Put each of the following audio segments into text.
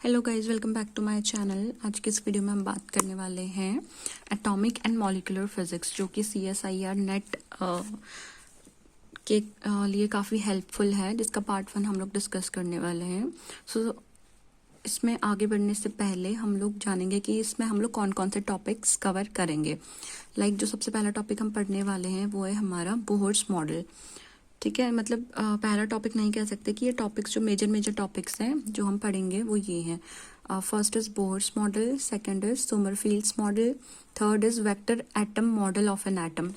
Hello guys, welcome back to my channel. आज के इस वीडियो में हम बात करने वाले हैं एटॉमिक एंड मॉलिक्यूलर फिजिक्स, जो कि CSIR नेट के लिए काफ़ी हेल्पफुल है, जिसका पार्ट 1 हम लोग डिस्कस करने वाले हैं। इसमें आगे बढ़ने से पहले हम लोग जानेंगे कि इसमें हम लोग कौन कौन से टॉपिक्स कवर करेंगे। जो सबसे पहला टॉपिक हम पढ़ने वाले हैं वो है हमारा बोहर्स मॉडल। ठीक है, मतलब पहला टॉपिक नहीं कह सकते कि ये टॉपिक्स जो मेजर टॉपिक्स हैं जो हम पढ़ेंगे वो ये हैं। First is Bohr's model, second is Sommerfeld's model, third is vector atom model of an atom,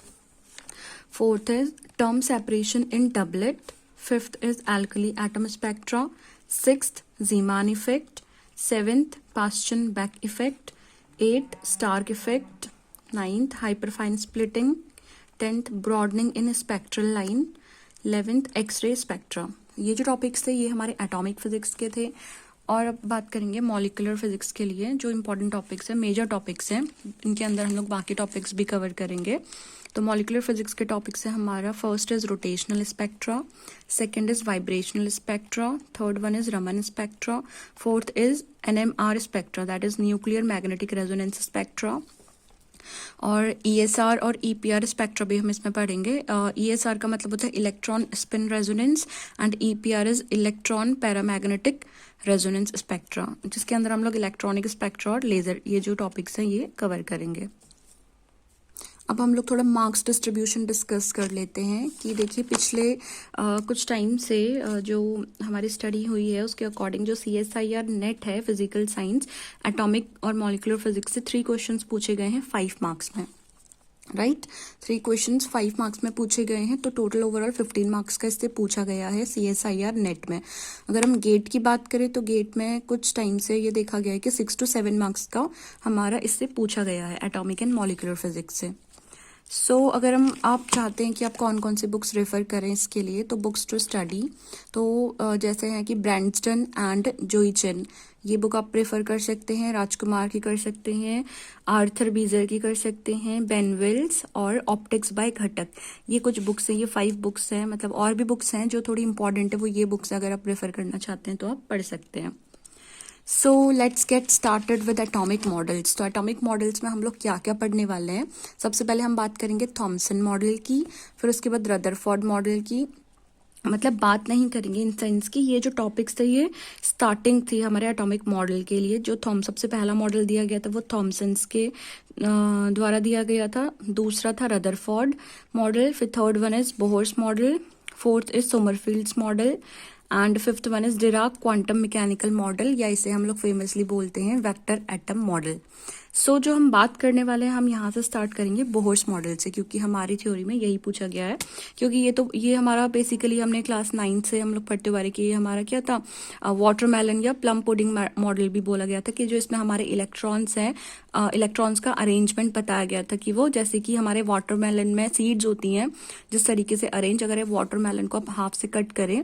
fourth is term separation in doublet, fifth is alkali atom spectra, sixth Zeeman effect, seventh Paschen-Beck effect, eighth Stark effect, ninth hyperfine splitting, 10th broadening in spectral line, 11th X-ray spectra. ये जो topics थे ये हमारे atomic physics के थे। और अब बात करेंगे मॉलिक्यूलर फिजिक्स के लिए जो इंपॉर्टेंट टॉपिक्स हैं, मेजर टॉपिक्स हैं, इनके अंदर हम लोग बाकी टॉपिक्स भी कवर करेंगे। तो मॉलिक्यूलर फिजिक्स के टॉपिक्स है हमारा first is rotational spectra, second is vibrational spectra, third one is Raman spectra, fourth is NMR spectra, that is nuclear magnetic resonance spectra, और ESR और EPR स्पेक्ट्रा भी हम इसमें पढ़ेंगे। ESR का मतलब होता है electron spin resonance and EPR is electron paramagnetic resonance spectra, जिसके अंदर हम लोग इलेक्ट्रॉनिक स्पेक्ट्रा और लेजर, ये जो टॉपिक्स हैं ये कवर करेंगे। अब हम लोग थोड़ा मार्क्स डिस्ट्रीब्यूशन डिस्कस कर लेते हैं कि देखिए पिछले कुछ टाइम से जो हमारी स्टडी हुई है उसके अकॉर्डिंग जो CSIR नेट है फिजिकल साइंस, एटॉमिक और मॉलिक्यूलर फिजिक्स से 3 क्वेश्चंस पूछे गए हैं 5 मार्क्स में, राइट। 3 क्वेश्चंस 5 मार्क्स में पूछे गए हैं, तो टोटल ओवरऑल 15 मार्क्स का इससे पूछा गया है CSIR नेट में। अगर हम गेट की बात करें तो गेट में कुछ टाइम से ये देखा गया है कि 6 to 7 मार्क्स का हमारा इससे पूछा गया है एटॉमिक एंड मॉलिक्यूलर फिजिक्स से। अगर आप चाहते हैं कि आप कौन कौन सी बुक्स रेफर करें इसके लिए, तो बुक्स टू स्टडी तो जैसे हैं कि ब्रैंडस्टन एंड जोई चेन, ये बुक आप प्रेफर कर सकते हैं। राजकुमार की कर सकते हैं, आर्थर बीजर की कर सकते हैं, बेन विल्स और ऑप्टिक्स बाय घटक, ये कुछ बुक्स हैं। ये 5 बुक्स हैं, मतलब और भी बुक्स हैं जो थोड़ी इंपॉर्टेंट है, वो ये बुक्स अगर आप प्रेफर करना चाहते हैं तो आप पढ़ सकते हैं। So let's get started with atomic models. तो एटॉमिक मॉडल्स में हम लोग क्या क्या पढ़ने वाले हैं, सबसे पहले हम बात करेंगे थॉमसन मॉडल की, फिर उसके बाद रदरफोर्ड मॉडल की। मतलब बात नहीं करेंगे इन सेंस की ये जो टॉपिक्स थे ये स्टार्टिंग थी हमारे एटॉमिक मॉडल के लिए। जो सबसे पहला मॉडल दिया गया था वो थॉमसन्स के द्वारा दिया गया था, दूसरा था रदरफोर्ड मॉडल, फिर third one is Bohr's model, fourth is Sommerfeld's model and fifth one is Dirac quantum mechanical model, या इसे हम लोग फेमसली बोलते हैं वेक्टर एटम मॉडल। जो हम बात करने वाले हैं हम यहाँ से स्टार्ट करेंगे बोहर्स मॉडल से, क्योंकि हमारी थ्योरी में यही पूछा गया है। क्योंकि ये हमारा बेसिकली हमने क्लास 9 से हम लोग पढ़ते हुए आ रहे कि ये हमारा क्या था, वाटरमेलन या प्लम पुडिंग मॉडल भी बोला गया था, कि जो इसमें हमारे इलेक्ट्रॉन्स हैं, इलेक्ट्रॉन्स का अरेंजमेंट बताया गया था कि वो जैसे कि हमारे वाटरमेलन में सीड्स होती हैं जिस तरीके से अरेंज, अगर वाटरमेलन को आप हाफ से कट करें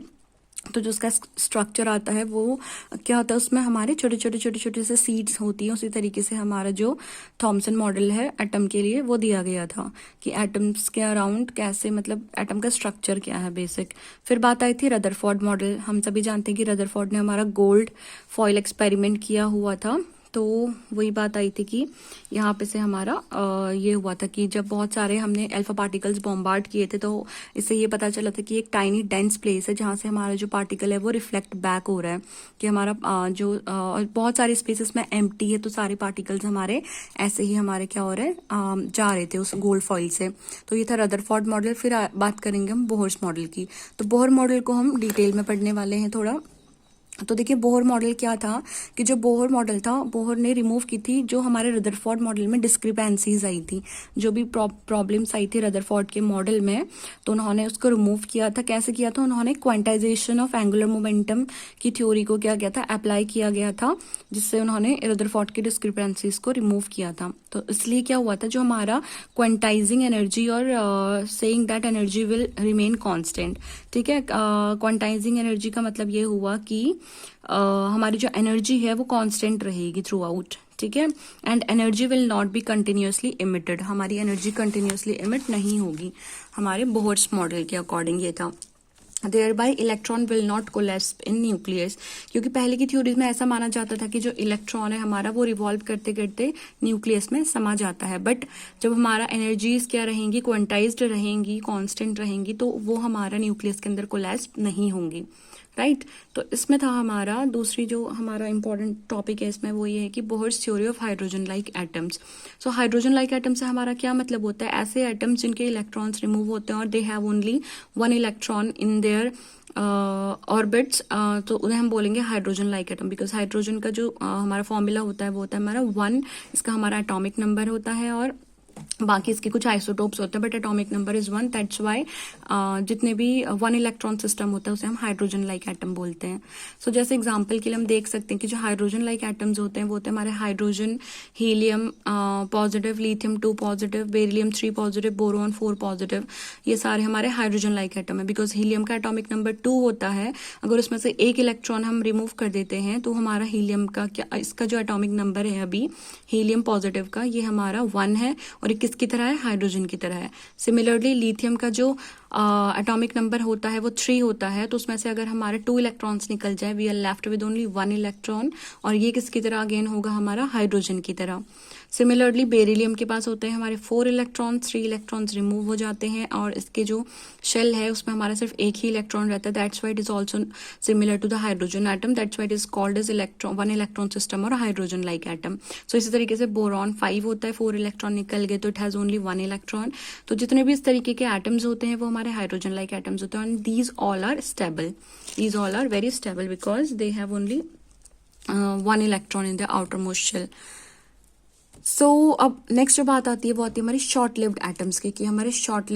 तो जो उसका स्ट्रक्चर आता है वो क्या होता है, उसमें हमारे छोटे से सीड्स होती हैं। उसी तरीके से हमारा जो थॉमसन मॉडल है एटम के लिए वो दिया गया था कि एटम्स के अराउंड कैसे, मतलब एटम का स्ट्रक्चर क्या है बेसिक। फिर बात आई थी रदरफोर्ड मॉडल। हम सभी जानते हैं कि रदरफोर्ड ने हमारा गोल्ड फॉइल एक्सपेरिमेंट किया हुआ था, तो वही बात आई थी कि यहाँ पे से हमारा ये हुआ था कि जब बहुत सारे हमने अल्फा पार्टिकल्स बॉम्बार्ड किए थे, तो इससे ये पता चला था कि एक टाइनी डेंस प्लेस है जहाँ से हमारा जो पार्टिकल है वो रिफ्लेक्ट बैक हो रहा है, कि हमारा बहुत सारे स्पेसेस में एम्प्टी है, तो सारे पार्टिकल्स हमारे ऐसे ही हमारे क्या हो रहे हैं, जा रहे थे उस गोल्ड फॉइल से। तो ये था रदरफोर्ड मॉडल। फिर बात करेंगे हम बोहर्स मॉडल की। तो बोहर मॉडल को हम डिटेल में पढ़ने वाले हैं थोड़ा। तो देखिए बोहर मॉडल क्या था कि जो बोहर मॉडल था, बोहर ने रिमूव की थी जो हमारे रदरफोर्ड मॉडल में डिस्क्रिपेंसीज आई थी, जो भी प्रॉब्लम्स आई थी रदरफोर्ड के मॉडल में, तो उन्होंने उसको रिमूव किया था। कैसे किया था, उन्होंने क्वांटाइजेशन ऑफ एंगुलर मोमेंटम की थ्योरी को क्या किया था, अप्लाई किया गया था, जिससे उन्होंने रदरफोर्ड की डिस्क्रिपेंसीज को रिमूव किया था। तो इसलिए क्या हुआ था, जो हमारा क्वांटाइजिंग एनर्जी और saying that energy will remain constant, ठीक है। क्वांटाइजिंग एनर्जी का मतलब ये हुआ कि हमारी जो एनर्जी है वो कांस्टेंट रहेगी थ्रू आउट, ठीक है। And energy will not be continuously emitted, हमारी एनर्जी कंटिन्यूसली इमिट नहीं होगी, हमारे बोहर्स मॉडल के अकॉर्डिंग ये था। thereby electron will not collapse in nucleus। क्योंकि पहले की थ्योरीज में ऐसा माना जाता था कि जो इलेक्ट्रॉन है हमारा वो रिवॉल्व करते करते न्यूक्लियस में समा जाता है, बट जब हमारा एनर्जीज क्या रहेंगी, क्वांटाइज्ड रहेंगी, कांस्टेंट रहेंगी, तो वो हमारा न्यूक्लियस के अंदर कोलैप्स नहीं होंगी, राइट। तो इसमें था हमारा दूसरी जो हमारा इंपॉर्टेंट टॉपिक है इसमें वो ये है कि Bohr's theory of hydrogen like atoms. So hydrogen like atom से हमारा क्या मतलब होता है, ऐसे एटम्स जिनके इलेक्ट्रॉन्स रिमूव होते हैं और दे have only one electron in their orbits, तो उन्हें हम बोलेंगे hydrogen like atom. Because hydrogen का जो हमारा फॉर्मूला होता है वो होता है हमारा 1, इसका हमारा एटॉमिक नंबर होता है, और बाकी इसके कुछ आइसोटोप्स होते हैं, but atomic number is 1। That's why जितने भी 1 इलेक्ट्रॉन सिस्टम होता है उसे हम हाइड्रोजन लाइक एटम बोलते हैं। सो जैसे एग्जांपल के लिए हम देख सकते हैं कि जो हाइड्रोजन लाइक एटम्स होते हैं वो होते हैं हमारे hydrogen, helium positive, lithium 2 positive, beryllium 3 positive, boron 4 positive. ये सारे हमारे हाइड्रोजन लाइक एटम है। बिकॉज हीलियम का एटॉमिक नंबर 2 होता है, अगर उसमें से एक इलेक्ट्रॉन हम रिमूव कर देते हैं तो हमारा हीलियम का क्या, इसका जो एटॉमिक नंबर है अभी हीलियम पॉजिटिव का, ये हमारा 1 है, और ये किसकी तरह है, हाइड्रोजन की तरह है। सिमिलरली लिथियम का जो एटॉमिक नंबर होता है वो 3 होता है, तो उसमें से अगर हमारे 2 इलेक्ट्रॉन्स निकल जाए, we are left with only 1 electron, और ये किसकी तरह अगेन होगा, हमारा हाइड्रोजन की तरह। सिमिलरली बेरिलियम के पास होते हैं हमारे 4 इलेक्ट्रॉन्स, 3 इलेक्ट्रॉन्स रिमूव हो जाते हैं, और इसके जो शेल है उसमें हमारा सिर्फ एक ही इलेक्ट्रॉन रहता है। That's why it is also similar to the hydrogen atom, that's why it is called as electron 1 electron system और हाइड्रोजन लाइक एटम। सो इसी तरीके से बोरॉन 5 होता है, 4 इलेक्ट्रॉन निकल गए तो इट हैज ओनली 1 इलेक्ट्रॉन। तो जितने भी इस तरीके के एटम्स होते हैं वो हमारे हाइड्रोजन लाइक एटम्स होते हैं, and these all are stable, these all are very stable because they have only 1 electron in the outermost shell. So अब नेक्स्ट जो बात आती है वो आती है हमारी शॉर्ट लिव्ड एटम्स की, कि हमारे शॉर्ट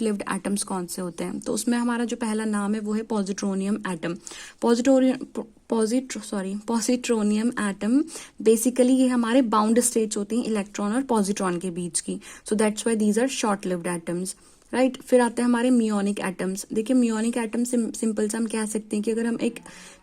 लिव्ड एटम्स कौन से होते हैं। तो उसमें हमारा जो पहला नाम है वो है positronium atom. Positronium atom basically ये हमारे बाउंड स्टेट्स होती हैं इलेक्ट्रॉन और पॉजिट्रॉन के बीच की, so that's why these are short lived atoms, right. फिर आते हैं हमारे म्यूनिक एटम्स। देखिए म्यूनिक एटम से सिंपल से हम कह सकते हैं कि अगर हम एक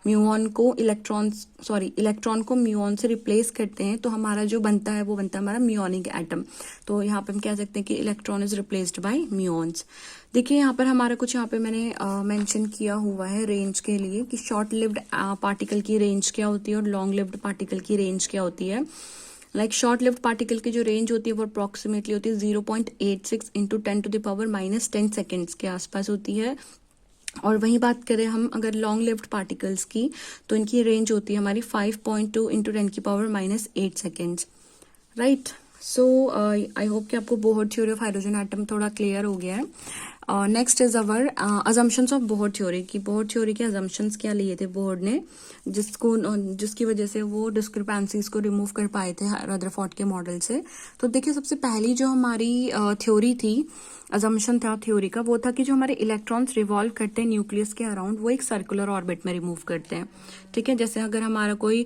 इलेक्ट्रॉन को म्यूऑन से रिप्लेस करते हैं तो हमारा जो बनता है वो बनता है हमारा म्यूनिक एटम। तो यहाँ पे हम कह सकते हैं कि इलेक्ट्रॉन इज रिप्लेस्ड बाय म्यूऑन्स। देखिए यहाँ पर हमारा कुछ यहाँ पे मैंने मेंशन किया हुआ है रेंज के लिए कि शॉर्ट लिव्ड पार्टिकल की रेंज क्या होती है और लॉन्ग लिव्ड पार्टिकल की रेंज क्या होती है। लाइक शॉर्ट लिव्ड पार्टिकल की जो रेंज होती है वो अप्रोक्सीमेटली होती है 0.86 इंटू 10⁻⁻10 सेकेंड्स के आसपास होती है। और वहीं बात करें हम अगर लॉन्ग लिव्ड पार्टिकल्स की तो इनकी रेंज होती है हमारी 5.2 into 10⁻⁸ seconds, right. So I hope कि आपको Bohr theory of hydrogen atom थोड़ा क्लियर हो गया है। Next is our assumptions of Bohr theory की। बोहर थ्योरी के अजम्पशंस क्या लिए थे बोहर ने, जिसकी वजह से वो डिस्क्रिपेंसीज को रिमूव कर पाए थे रदरफोर्ड के मॉडल से। तो देखिए सबसे पहली जो हमारी थ्योरी थी, अजम्पशन था थ्योरी का, वो था कि जो हमारे इलेक्ट्रॉन्स रिवॉल्व करते हैं न्यूक्लियस के अराउंड वो एक सर्कुलर ऑर्बिट में रिमूव करते हैं, ठीक है। जैसे अगर हमारा कोई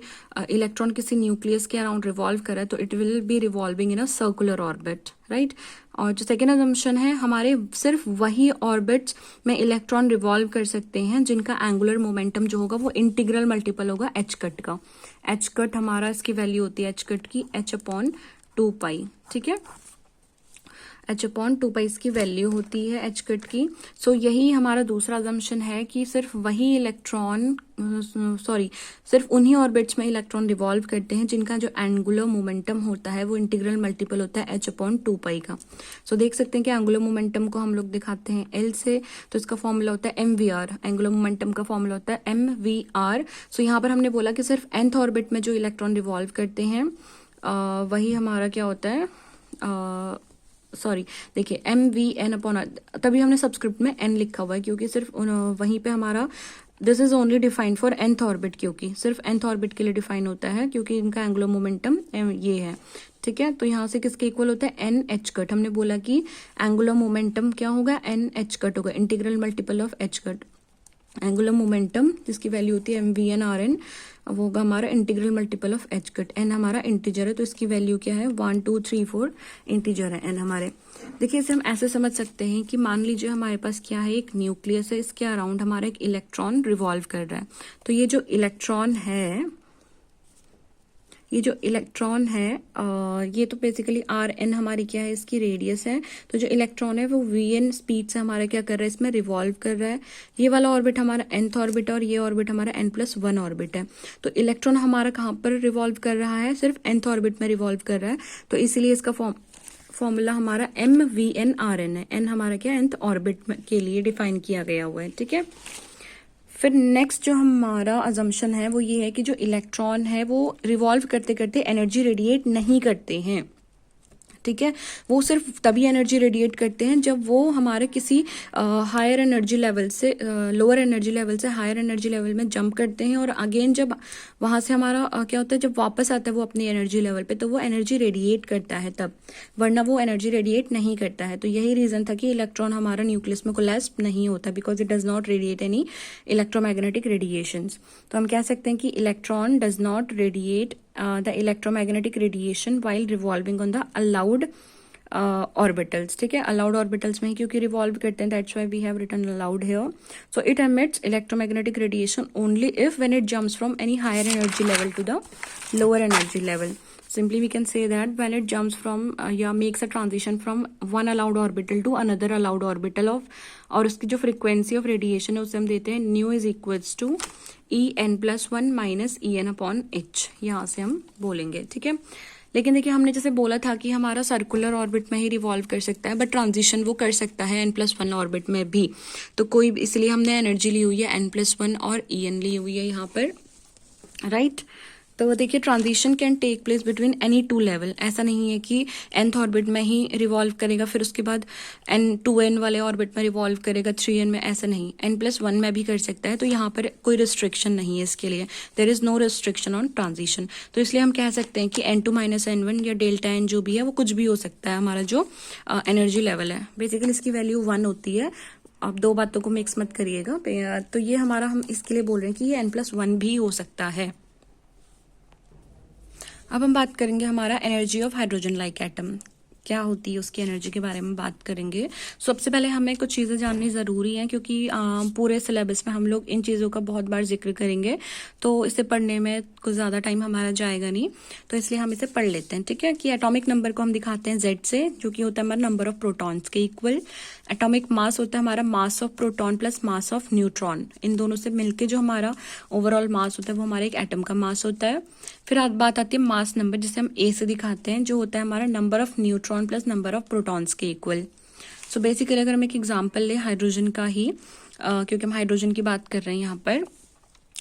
इलेक्ट्रॉन किसी न्यूक्लियस के अराउंड रिवॉल्व करे तो it will be revolving in a circular orbit, right. और जो सेकेंड अजम्पशन है, हमारे सिर्फ वही ऑर्बिट्स में इलेक्ट्रॉन रिवॉल्व कर सकते हैं जिनका एंगुलर मोमेंटम जो होगा वो इंटीग्रल मल्टीपल होगा एच कट का। एच कट हमारा इसकी वैल्यू होती है एच कट की h/2π, ठीक है। h/2π इसकी वैल्यू होती है एच कट की। सो यही हमारा दूसरा अजम्पशन है कि सिर्फ वही इलेक्ट्रॉन सिर्फ उन्हीं ऑर्बिट्स में इलेक्ट्रॉन रिवॉल्व करते हैं जिनका जो एंगुलर मोमेंटम होता है वो इंटीग्रल मल्टीपल होता है h/2π का। सो देख सकते हैं कि एंगुलर मोमेंटम को हम लोग दिखाते हैं L से, तो इसका फॉर्मूला होता है mvr। एंगुलर मोमेंटम का फॉर्मूला होता है mvr। सो यहाँ पर हमने बोला कि सिर्फ nth ऑर्बिट में जो इलेक्ट्रॉन रिवॉल्व करते हैं वही हमारा क्या होता है, देखिए mvn/r, तभी हमने सबस्क्रिप्ट में n लिखा हुआ है क्योंकि सिर्फ वहीं पे हमारा this is only defined for nth orbit, क्योंकि सिर्फ nth ऑर्बिट के लिए डिफाइन होता है क्योंकि इनका एंगुलर मोमेंटम ये है, ठीक है। तो यहाँ से किसके इक्वल होता है n h कट। हमने बोला कि एंगुलर मोमेंटम क्या होगा, n h कट होगा, integral multiple of h cut. Angular momentum जिसकी वैल्यू होती है mvn/rn, वो होगा हमारा integral multiple of h cut. n हमारा इंटीजर है तो इसकी वैल्यू क्या है 1 2 3 4 इंटीजर है n हमारे। देखिए इसे हम ऐसे समझ सकते हैं कि मान लीजिए हमारे पास क्या है, एक न्यूक्लियस है, इसके अराउंड हमारा एक इलेक्ट्रॉन रिवॉल्व कर रहा है। तो ये जो इलेक्ट्रॉन है ये जो इलेक्ट्रॉन है ये तो बेसिकली RN हमारी क्या है, इसकी रेडियस है। तो जो इलेक्ट्रॉन है वो VN स्पीड से हमारा क्या कर रहा है, इसमें रिवॉल्व कर रहा है। ये वाला ऑर्बिट हमारा nth ऑर्बिट है और ये ऑर्बिट हमारा n+1 ऑर्बिट है। तो इलेक्ट्रॉन हमारा कहाँ पर रिवॉल्व कर रहा है, सिर्फ nth ऑर्बिट में रिवॉल्व कर रहा है। तो इसीलिए इसका फॉर्मूला हमारा MVNRN है। n हमारा क्या, nth ऑर्बिट के लिए डिफाइन किया गया हुआ है, ठीक है। फिर नेक्स्ट जो हमारा अजम्पशन है वो ये है कि जो इलेक्ट्रॉन है वो रिवॉल्व करते करते एनर्जी रेडिएट नहीं करते हैं, ठीक है। वो सिर्फ तभी एनर्जी रेडिएट करते हैं जब वो हमारे किसी हायर एनर्जी लेवल से लोअर एनर्जी लेवल से हायर एनर्जी लेवल में जंप करते हैं, और अगेन जब वहाँ से हमारा क्या होता है, जब वापस आता है वो अपनी एनर्जी लेवल पे, तो वो एनर्जी रेडिएट करता है तब, वरना वो एनर्जी रेडिएट नहीं करता है। तो यही रीज़न था कि इलेक्ट्रॉन हमारा न्यूक्लियस में कोलैप्स नहीं होता, because it does not radiate any electromagnetic radiations. तो हम कह सकते हैं कि electron does not radiate the electromagnetic radiation while revolving on the allowed orbitals, ठीक है। allowed orbitals में ही क्योंकि revolve करते हैं, that's why we have written allowed here. So it emits electromagnetic radiation only if when it jumps from any higher energy level to the lower energy level. Simply we can say that when it jumps from makes a transition from one allowed orbital to another allowed orbital of, और उसकी जो frequency of radiation है उसे हम देते हैं nu is equals to En+1 minus En/h, यहाँ से हम बोलेंगे, ठीक है। लेकिन देखिए हमने जैसे बोला था कि हमारा सर्कुलर ऑर्बिट में ही रिवॉल्व कर सकता है, बट ट्रांजिशन वो कर सकता है n+1 ऑर्बिट में भी। तो कोई इसलिए हमने एनर्जी ली हुई है n+1 और En ली हुई है यहाँ पर, राइट। तो देखिए transition can take place between any two level. ऐसा नहीं है कि nth ऑर्बिट में ही रिवॉल्व करेगा फिर उसके बाद n2n वाले ऑर्बिट में रिवॉल्व करेगा 3n में, ऐसा नहीं, n+1 में भी कर सकता है। तो यहाँ पर कोई रिस्ट्रिक्शन नहीं है इसके लिए, there is no restriction on transition. तो इसलिए हम कह सकते हैं कि n2 - n1 या डेल्टा n जो भी है वो कुछ भी हो सकता है हमारा जो एनर्जी लेवल है। बेसिकली इसकी वैल्यू 1 होती है, आप दो बातों को मिक्स मत करिएगा। तो ये हमारा, हम इसके लिए बोल रहे हैं कि ये n+1 भी हो सकता है। अब हम बात करेंगे हमारा energy of hydrogen like atom, क्या होती है उसकी एनर्जी के बारे में बात करेंगे। सबसे पहले हमें कुछ चीज़ें जाननी ज़रूरी हैं, क्योंकि पूरे सिलेबस में हम लोग इन चीज़ों का बहुत बार जिक्र करेंगे, तो इसे पढ़ने में कुछ ज़्यादा टाइम हमारा जाएगा नहीं, तो इसलिए हम इसे पढ़ लेते हैं, ठीक है। कि एटॉमिक नंबर को हम दिखाते हैं Z से, जो कि होता है हमारा नंबर ऑफ प्रोटॉन्स के इक्वल। एटॉमिक मास होता है हमारा mass of proton plus mass of neutron, इन दोनों से मिलके जो हमारा ओवरऑल मास होता है वो हमारे एक एटम का मास होता है। फिर बात आती है मास नंबर, जिसे हम A से दिखाते हैं, जो होता है हमारा number of neutron plus number of protons के इक्वल। सो बेसिकली अगर हम एक एग्जांपल ले हाइड्रोजन का ही, क्योंकि हम हाइड्रोजन की बात कर रहे हैं यहाँ पर,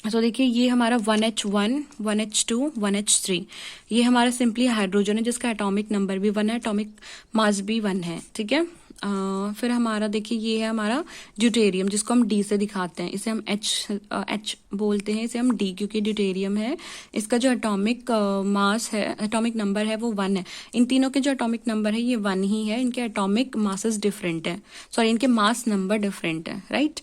तो देखिए ये हमारा 1H1, 1H2, 1H3, ये हमारा सिंपली हाइड्रोजन है जिसका एटॉमिक नंबर भी 1 है, एटॉमिक मास भी 1 है, ठीक है। फिर हमारा देखिए ये है हमारा ड्यूटेरियम, जिसको हम D से दिखाते हैं, इसे हम H बोलते हैं, इसे हम D क्योंकि ड्यूटेरियम है। इसका जो एटॉमिक मास है, एटॉमिक नंबर है वो 1 है। इन तीनों के जो एटॉमिक नंबर है ये 1 ही है, इनके एटॉमिक मासेस डिफरेंट है, सॉरी इनके मास नंबर डिफरेंट है, राइट।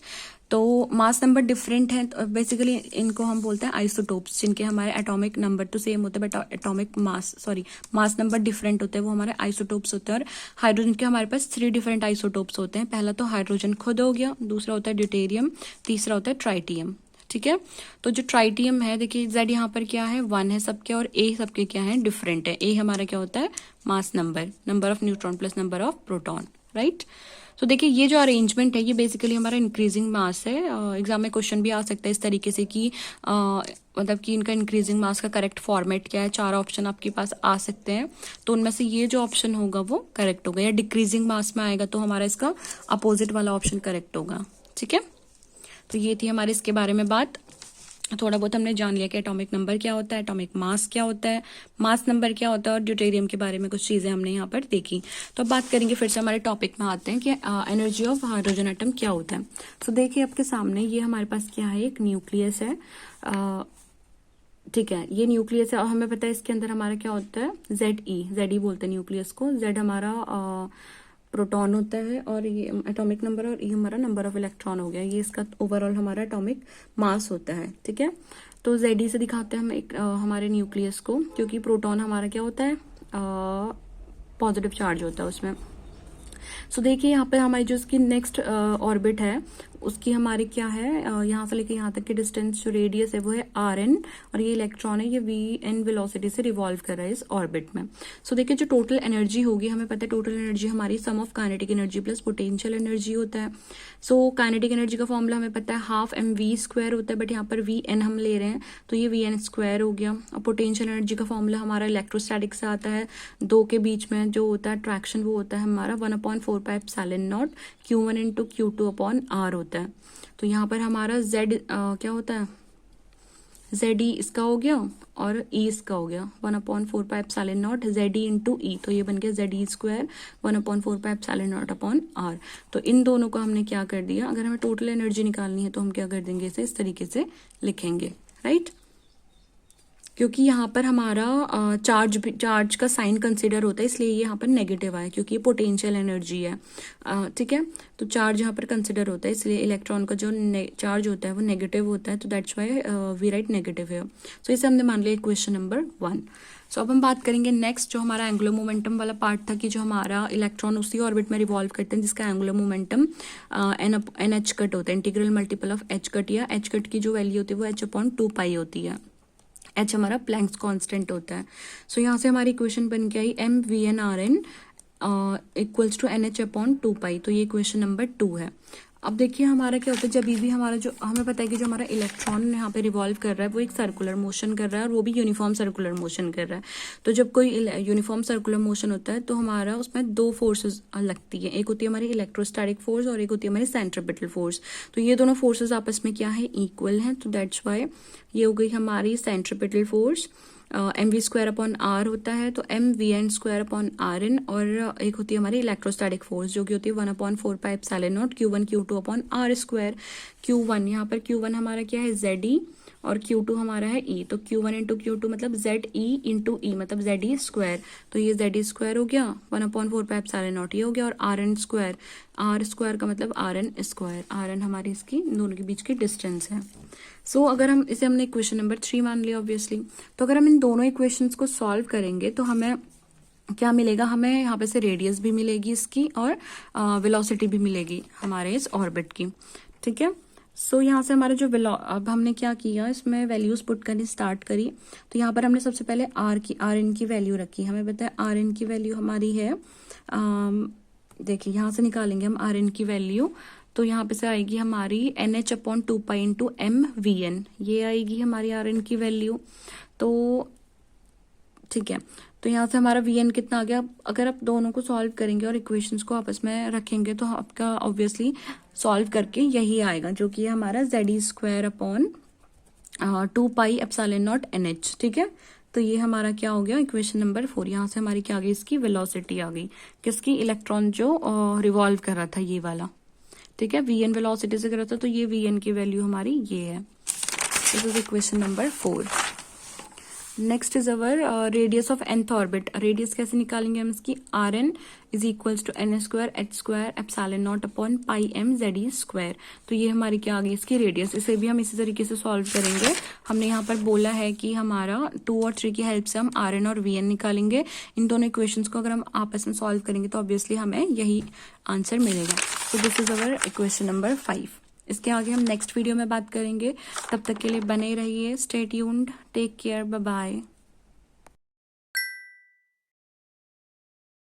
तो मास नंबर डिफरेंट है, तो बेसिकली इनको हम बोलते हैं आइसोटोप्स, जिनके हमारे एटॉमिक नंबर तो सेम होते हैं but atomic mass number different होते हैं, वो हमारे आइसोटोप्स होते हैं। और हाइड्रोजन के हमारे पास 3 डिफरेंट आइसोटोप्स होते हैं। पहला तो हाइड्रोजन खुद हो गया, दूसरा होता है ड्यूटेरियम, तीसरा होता है ट्राइटियम, ठीक है। तो जो ट्राइटियम है देखिए Z यहाँ पर क्या है 1 है सबके, और A सबके क्या है डिफरेंट है। A हमारा क्या होता है mass number, number of neutron plus number of proton, right. तो देखिए ये जो अरेंजमेंट है ये बेसिकली हमारा इंक्रीजिंग मास है। एग्जाम में क्वेश्चन भी आ सकता है इस तरीके से कि मतलब कि इनका इंक्रीजिंग मास का करेक्ट फॉर्मेट क्या है। 4 ऑप्शन आपके पास आ सकते हैं, तो उनमें से ये जो ऑप्शन होगा वो करेक्ट होगा, या डिक्रीजिंग मास में आएगा तो हमारा इसका अपोजिट वाला ऑप्शन करेक्ट होगा, ठीक है। तो ये थी हमारे इसके बारे में बात। थोड़ा बहुत हमने जान लिया कि एटॉमिक नंबर क्या होता है, एटॉमिक मास क्या होता है, मास नंबर क्या होता है, और ड्यूटेरियम के बारे में कुछ चीज़ें हमने यहाँ पर देखी। तो अब बात करेंगे फिर से हमारे टॉपिक में आते हैं कि एनर्जी ऑफ हाइड्रोजन एटम क्या होता है। तो देखिए आपके सामने ये हमारे पास क्या है, एक न्यूक्लियस है, ठीक है। ये न्यूक्लियस है और हमें पता है इसके अंदर हमारा क्या होता है ZE बोलते हैं न्यूक्लियस को। Z हमारा प्रोटॉन होता है और ये एटॉमिक नंबर, और ये हमारा नंबर ऑफ इलेक्ट्रॉन हो गया, ये इसका ओवरऑल हमारा एटॉमिक मास होता है, ठीक है। तो ZE से दिखाते हैं हम एक हमारे न्यूक्लियस को, क्योंकि प्रोटॉन हमारा क्या होता है पॉजिटिव चार्ज होता है उसमें। सो देखिए यहाँ पे हमारी जो इसकी नेक्स्ट ऑर्बिट है उसकी हमारी क्या है, यहाँ से लेके यहाँ तक की डिस्टेंस जो रेडियस है वो है RN, और ये इलेक्ट्रॉन है ये VN वेलोसिटी से रिवॉल्व कर रहा है इस ऑर्बिट में। सो देखिए जो टोटल एनर्जी होगी, हमें पता है टोटल एनर्जी हमारी sum of kinetic energy plus potential energy होता है। सो काइनेटिक एनर्जी का फॉर्मूला हमें पता है 12mv² होता है, बट यहाँ पर VN हम ले रहे हैं तो ये VN² हो गया। और पोटेंशियल एनर्जी का फॉर्मूला हमारा इलेक्ट्रोस्टैटिक से आता है, दो के बीच में जो होता है अट्रैक्शन वो होता है हमारा 1/4πε0 Q1 × Q2/R होता है। तो यहाँ पर हमारा Z क्या होता है, ZE इसका हो गया और E इसका हो गया 1/4πε0 ZE × E, तो ये बन गया ZE² 1/4πε0/R। तो इन दोनों को हमने क्या कर दिया, अगर हमें टोटल एनर्जी निकालनी है तो हम क्या कर देंगे, इसे इस तरीके से लिखेंगे, राइट। क्योंकि यहाँ पर हमारा चार्ज का साइन कंसिडर होता है, इसलिए ये यहाँ पर नेगेटिव आया, क्योंकि ये पोटेंशियल एनर्जी है, ठीक है। तो चार्ज यहाँ पर कंसिडर होता है, इसलिए इलेक्ट्रॉन का जो चार्ज होता है वो नेगेटिव होता है, तो that's why we write negative है। सो इसे हमने मान लिया क्वेश्चन नंबर 1। सो अब हम बात करेंगे नेक्स्ट, जो हमारा एंगुलर मोमेंटम वाला पार्ट था, कि जो हमारा इलेक्ट्रॉन उसी ऑर्बिट में रिवॉल्व करते हैं जिसका एंगुलर मोमेंटम NH कट होता है, integral multiple of H cut, या H कट की जो वैल्यू होती है वो H/2π होती है। H हमारा प्लैंक्स कांस्टेंट होता है। सो यहाँ से हमारी इक्वेशन बन के आई MVNRN इक्वल्स टू NH/2π, तो ये इक्वेशन नंबर 2 है। अब देखिए हमारा क्या होता है, जब भी हमारा जो हमें पता है कि जो हमारा इलेक्ट्रॉन यहाँ पे रिवॉल्व कर रहा है वो एक सर्कुलर मोशन कर रहा है, और वो भी यूनिफॉर्म सर्कुलर मोशन कर रहा है। तो जब कोई यूनिफॉर्म सर्कुलर मोशन होता है तो हमारा उसमें दो फोर्सेस लगती है, एक होती है हमारी इलेक्ट्रोस्टैटिक फोर्स और एक होती है हमारी सेंट्रीपिटल फोर्स। तो ये दोनों फोर्सेस आपस में क्या है, इक्वल हैं, तो दैट्स वाई ये हो गई हमारी सेंट्रीपिटल फोर्स। mv²/r होता है, तो mvn²/rn, और एक होती है हमारी इलेक्ट्रोस्टैटिक फोर्स जो कि होती है 1/4πε0 Q1 Q2/r²। Q1 यहाँ पर Q1 हमारा क्या है, ZE, और Q2 हमारा है E, तो Q1 × Q2 मतलब ZE × E मतलब ZE², तो ये ZE² हो गया 1/4πε0 ये हो गया, और RN², R² का मतलब RN², RN हमारी इसकी दोनों के बीच की डिस्टेंस है। सो अगर हम इसे हमने इक्वेशन नंबर 3 मान लिया ऑब्वियसली, तो अगर हम इन दोनों इक्वेशंस को सॉल्व करेंगे तो हमें क्या मिलेगा, हमें यहाँ पे से रेडियस भी मिलेगी इसकी और वेलोसिटी भी मिलेगी हमारे इस ऑर्बिट की, ठीक है। सो यहाँ से हमारा जो अब हमने क्या किया, इसमें वैल्यूज पुट करनी स्टार्ट करी। तो यहाँ पर हमने सबसे पहले RN की वैल्यू रखी, हमें पता है RN की वैल्यू हमारी है, देखिए यहाँ से निकालेंगे हम RN की वैल्यू, तो यहाँ पे से आएगी हमारी NH/2π × MVN, ये आएगी हमारी RN की वैल्यू। तो ठीक है, तो यहाँ से हमारा VN कितना आ गया, अगर आप दोनों को सॉल्व करेंगे और इक्वेशंस को आपस में रखेंगे तो आपका ऑब्वियसली सॉल्व करके यही आएगा, जो कि हमारा ZE²/2πε0 NH, ठीक है। तो ये हमारा क्या हो गया, इक्वेशन नंबर 4। यहाँ से हमारी क्या आ गई, इसकी वेलोसिटी आ गई, किसकी, इलेक्ट्रॉन जो रिवॉल्व कर रहा था ये वाला, ठीक है, VN वेलोसिटी से कर रहा था, तो ये VN की वैल्यू हमारी ये है। This is equation number 4। Next is our radius of nth orbit. Radius कैसे निकालेंगे हम इसकी, RN is equals to NH²H²ε0/πm ZE²। तो ये हमारी क्या आ गई, इसकी रेडियस। इसे भी हम इसी तरीके से सॉल्व करेंगे। हमने यहाँ पर बोला है कि हमारा 2 और 3 की हेल्प से हम RN और VN निकालेंगे। इन दोनों इक्वेशंस को अगर हम आपस में सॉल्व करेंगे तो ऑब्वियसली हमें यही आंसर मिलेगा। तो this is our equation number 5। इसके आगे हम नेक्स्ट वीडियो में बात करेंगे। तब तक के लिए बने रहिए, stay tuned, take care, bye bye.